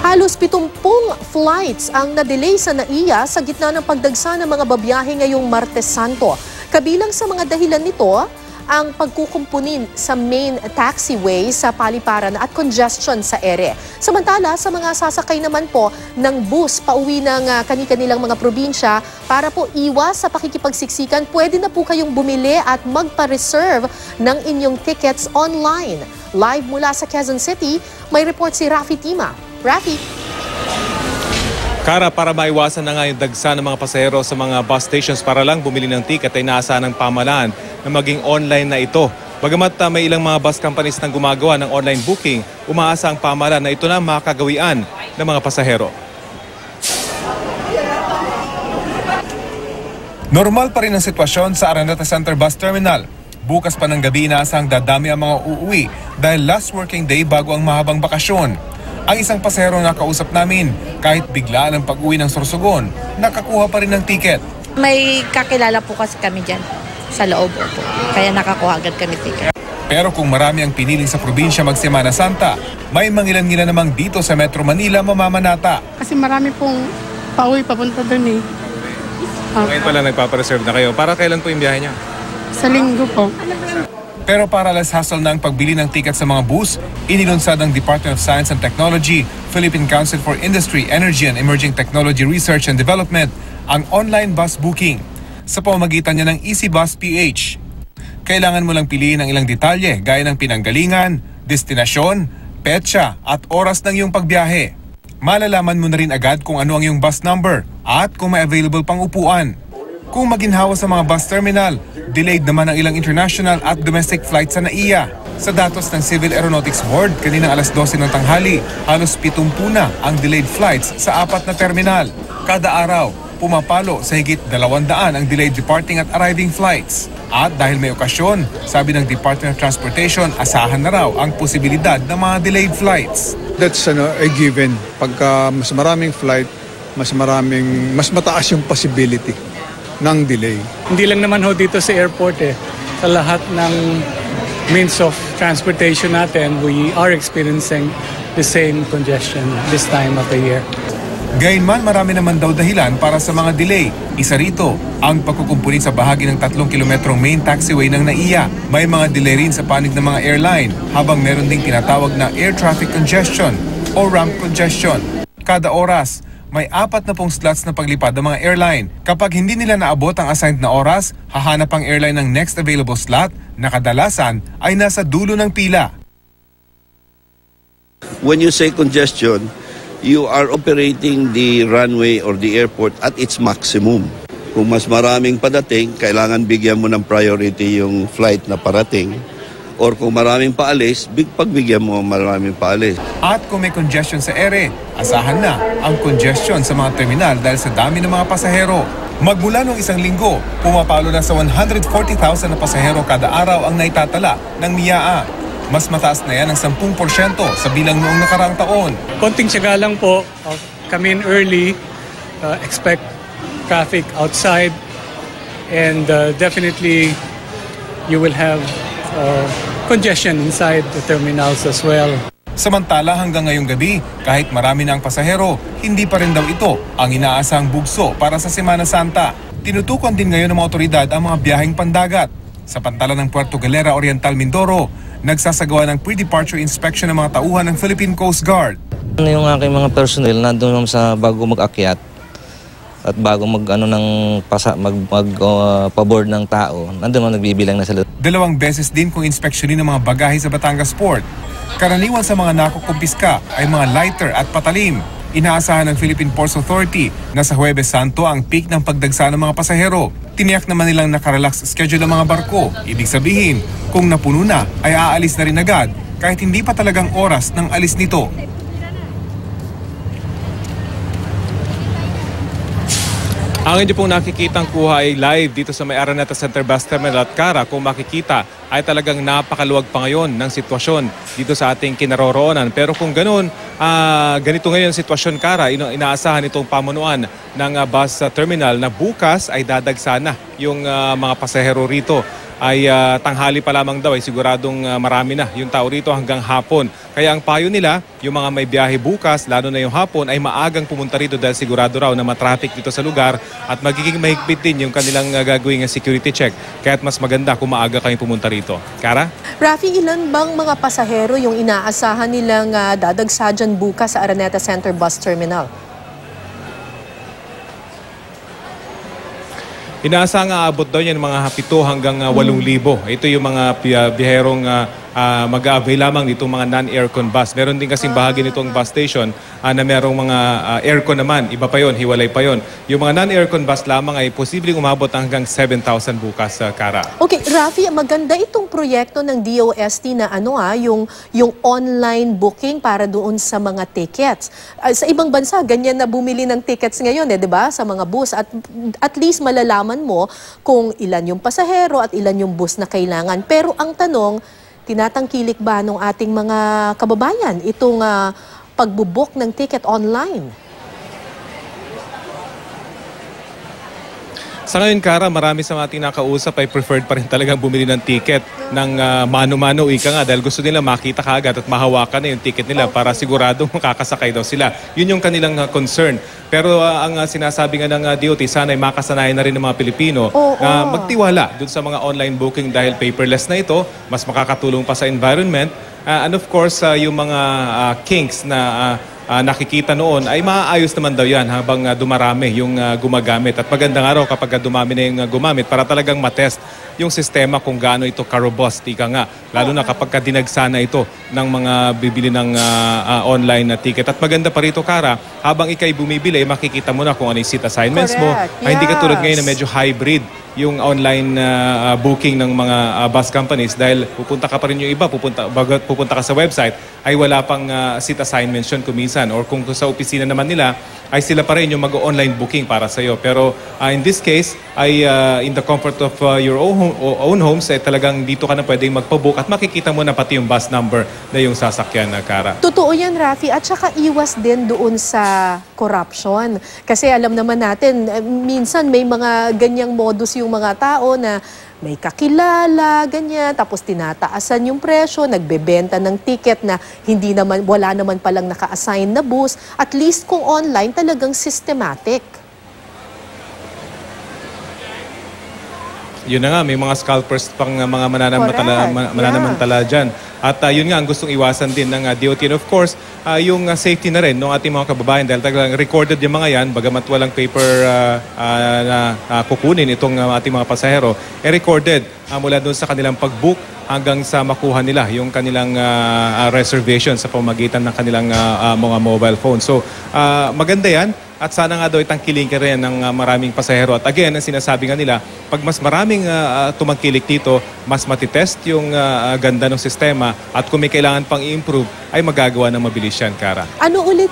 Halos 70 flights ang na-delay sa NAIA sa gitna ng pagdagsa ng mga babiyahe ngayong Martes Santo. Kabilang sa mga dahilan nito, ang pagkukumpunin sa main taxiway sa paliparan at congestion sa ere. Samantala, sa mga sasakay naman po ng bus pauwi ng kani-kanilang mga probinsya, para po iwas sa pakikipagsiksikan, pwede na po kayong bumili at magpa-reserve ng inyong tickets online. Live mula sa Quezon City, may report si Rafi Tima. Rafi. Kara, para maiwasan na nga yung dagsa ng mga pasahero sa mga bus stations para lang bumili ng ticket ay naasahan ng pamahalaan na maging online na ito. Bagamat may ilang mga bus companies nang gumagawa ng online booking, umaasa ang pamahalaan na ito na makakagawian ng mga pasahero. Normal pa rin ang sitwasyon sa Araneta Center Bus Terminal. Bukas pa ng gabi inaasahang dadami ang mga uuwi dahil last working day bago ang mahabang bakasyon. Ang isang pasahero na kausap namin, kahit biglaan ang pag-uwi ng Sorsogon, nakakuha pa rin ng ticket. May kakilala po kasi kami dyan sa loob po, kaya nakakuha agad kami ticket. Pero kung marami ang piniling sa probinsya mag-Semana Santa, may mangilan-ngilan namang dito sa Metro Manila mamamanata. Kasi marami pong pauwi papunta doon eh. Ngayon pala nagpapareserve na kayo. Para kailan po yung biyahe niyo? Sa linggo po. Pero para less hassle na ang pagbili ng ticket sa mga bus, inilunsad ng Department of Science and Technology, Philippine Council for Industry, Energy and Emerging Technology Research and Development ang online bus booking sa pamamagitan niya ng EasyBus PH. Kailangan mo lang piliin ang ilang detalye gaya ng pinanggalingan, destinasyon, petsa at oras ng iyong pagbiyahe. Malalaman mo na rin agad kung ano ang iyong bus number at kung may available pang upuan. Kung maginhawa sa mga bus terminal, delayed naman ang ilang international at domestic flights sa NAIA. Sa datos ng Civil Aeronautics Board, kanina alas 12 ng tanghali, halos 70 na ang delayed flights sa 4 na terminal. Kada araw, pumapalo sa higit 200 ang delayed departing at arriving flights. At dahil may okasyon, sabi ng Department of Transportation, asahan na raw ang posibilidad ng mga delayed flights. That's a given. Pagka mas maraming flight, mas mataas yung possibility ng delay. Hindi lang naman ho dito sa airport sa lahat ng means of transportation natin, we are experiencing the same congestion this time of the year. Gayunman, marami naman daw dahilan para sa mga delay. Isa rito, ang pagkukumpunin sa bahagi ng 3 kilometrong main taxiway ng NAIA. May mga delay rin sa panig ng mga airline, habang meron ding tinatawag na air traffic congestion o ramp congestion. Kada oras, may 40 slots na paglipad ng mga airline. Kapag hindi nila naabot ang assigned na oras, hahanap ang airline ng next available slot na kadalasan ay nasa dulo ng pila. When you say congestion, you are operating the runway or the airport at its maximum. Kung mas maraming padating, kailangan bigyan mo ng priority yung flight na parating. Or kung maraming paalis, pagbigyan mo maraming paalis. At kung may congestion sa ere, asahan na ang congestion sa mga terminal dahil sa dami ng mga pasahero. Magmula noong isang linggo, pumapalo na sa 140,000 na pasahero kada araw ang naitatala ng MIAA. Mas mataas na yan ng 10% sa bilang noong nakaraang taon. Konting tiyaga lang po, come in early, expect traffic outside, and definitely you will have congestion inside the terminals as well. Samantala hanggang ngayong gabi, kahit marami na ang pasahero, hindi pa rin daw ito ang inaasahang bugso para sa Semana Santa. Tinutukan din ngayon ng mga otoridad ang mga biyaheng pandagat. Sa pantalan ng Puerto Galera Oriental, Mindoro, nagsasagawa ng pre-departure inspection ng mga tauhan ng Philippine Coast Guard. Yung aking mga personnel nandun sa bago mag-akyat at bago pabord ng tao, nandun nagbibilang na sila. 2 beses din kung inspeksyonin ng mga bagahe sa Batangas Port. Karaniwan sa mga nakukumpiska ay mga lighter at patalim. Inaasahan ng Philippine Ports Authority na sa Huwebes Santo ang peak ng pagdagsa ng mga pasahero. Tiniyak naman nilang nakarelax schedule ng mga barko. Ibig sabihin, kung napuno na ay aalis na rin agad kahit hindi pa talagang oras ng alis nito. Ang inyo pong nakikitang kuha ay live dito sa may Araneta Center Bus Terminal at Kara. Kung makikita, ay talagang napakaluwag pa ngayon ng sitwasyon dito sa ating kinaroroonan. Pero kung ganun, ganito ngayon ang sitwasyon, Kara, inaasahan itong pamunuan ng bus terminal na bukas ay dadagsana yung mga pasahero rito. Ay tanghali pa lamang daw ay siguradong marami na yung tao rito hanggang hapon. Kaya ang payo nila, yung mga may biyahe bukas, lalo na yung hapon, ay maagang pumunta rito dahil sigurado raw na matraffic dito sa lugar at magiging mahigpit din yung kanilang gagawing security check. Kaya't mas maganda kung maaga kayong pumunta rito. Kara? Rafi, ilan bang mga pasahero yung inaasahan nilang dadagsa dyan bukas sa Araneta Center Bus Terminal? Inaasang aabot daw yan mga 7 hanggang 8,000. Ito yung mga biyaherong mag-a-avail lamang nitong mga non-aircon bus. Meron din kasing bahagi nitong bus station na merong mga aircon naman. Iba pa yon, hiwalay pa yon. Yung mga non-aircon bus lamang ay posibleng umabot hanggang 7,000 bukas, Kara. Okay, Rafi, maganda itong proyekto ng DOST na yung online booking para doon sa mga tickets. Sa ibang bansa, ganyan na bumili ng tickets ngayon, di ba? Sa mga bus. At least malalaman mo kung ilan yung pasahero at ilan yung bus na kailangan. Pero ang tanong, tinatangkilik ba ng ating mga kababayan itong pagbubuk ng ticket online? Sa ngayon, Kara, marami sa ating nakausap ay preferred pa rin talagang bumili ng ticket ng mano-mano, ika nga, dahil gusto nila makita kaagad at mahawakan na yung ticket nila para sigurado makakasakay daw sila. Yun yung kanilang concern. Pero ang sinasabi nga ng DOT, sana ay makasanayan na rin ng mga Pilipino na magtiwala dun sa mga online booking dahil paperless na ito, mas makakatulong pa sa environment. And of course, yung mga kinks na nakikita noon ay maaayos naman daw yan habang dumarami yung gumagamit. At maganda nga raw kapag dumami na yung gumamit para talagang matest yung sistema kung gaano ito karobust, ika nga. Lalo na kapag dinagsana ito ng mga bibili ng online na ticket. At maganda pa rito, Kara, habang ikay bumibili, makikita mo na kung ano yung seat assignments mo. Ay, hindi katulad ngayon na medyo hybrid yung online booking ng mga bus companies dahil pupunta ka pa rin yung iba, pupunta ka sa website, ay wala pang seat assignments yun kuminsan. Or kung sa opisina naman nila, ay sila pa rin yung mag-online booking para sa'yo. Pero in this case, ay in the comfort of your own homes, ay talagang dito ka na pwedeng magpabook at makikita mo na pati yung bus number na yung sasakyan, Kara. Totoo yan, Rafi. At saka iwas din doon sa corruption. Kasi alam naman natin, minsan may mga ganyang modus yung mga tao na may kakilala, ganyan, tapos tinataasan yung presyo, nagbebenta ng ticket na wala naman palang naka-assign na bus. At least kung online, talagang systematic. Yun na nga, may mga scalpers pang mga mananamantala dyan. At yun nga ang gustong iwasan din ng DOT. And of course, yung safety na rin ng ating mga kababayan dahil talagang recorded yung mga yan, bagamat walang paper na kukunin itong ating mga pasahero, recorded mula doon sa kanilang pag-book hanggang sa makuha nila yung kanilang reservation sa pamamagitan ng kanilang mga mobile phone. So, maganda yan. At sana nga daw itangkiling ka rin ng maraming pasahero. At again, ang sinasabi nga nila, pag mas maraming tumangkilik dito, mas matitest yung ganda ng sistema at kung may kailangan pang i-improve, ay magagawa ng mabilis yan, Kara. Ano ulit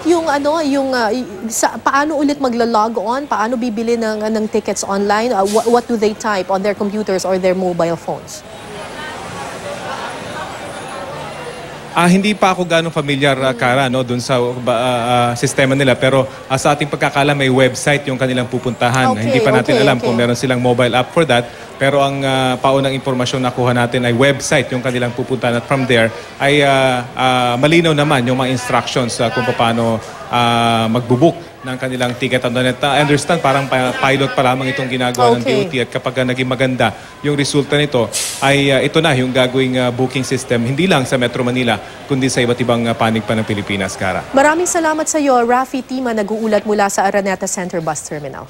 paano ulit magla-log on? Paano bibili ng tickets online? What do they type on their computers or their mobile phones? Hindi pa ako ganong familiar, Kara, dun sa sistema nila. Pero sa ating pagkakala, may website yung kanilang pupuntahan. Hindi pa natin alam kung meron silang mobile app for that. Pero ang paunang impormasyon na kuha natin ay website yung kanilang pupuntahan. At from there, ay malinaw naman yung mga instructions kung paano magbubuk ng kanilang ticket. I understand parang pilot pa lamang itong ginagawa ng DOT at kapag naging maganda yung resulta nito ay ito na yung gagawing booking system hindi lang sa Metro Manila kundi sa iba't ibang panig pa ng Pilipinas, Kara. Maraming salamat sa iyo, Rafi Tima, nag-uulat mula sa Araneta Center Bus Terminal.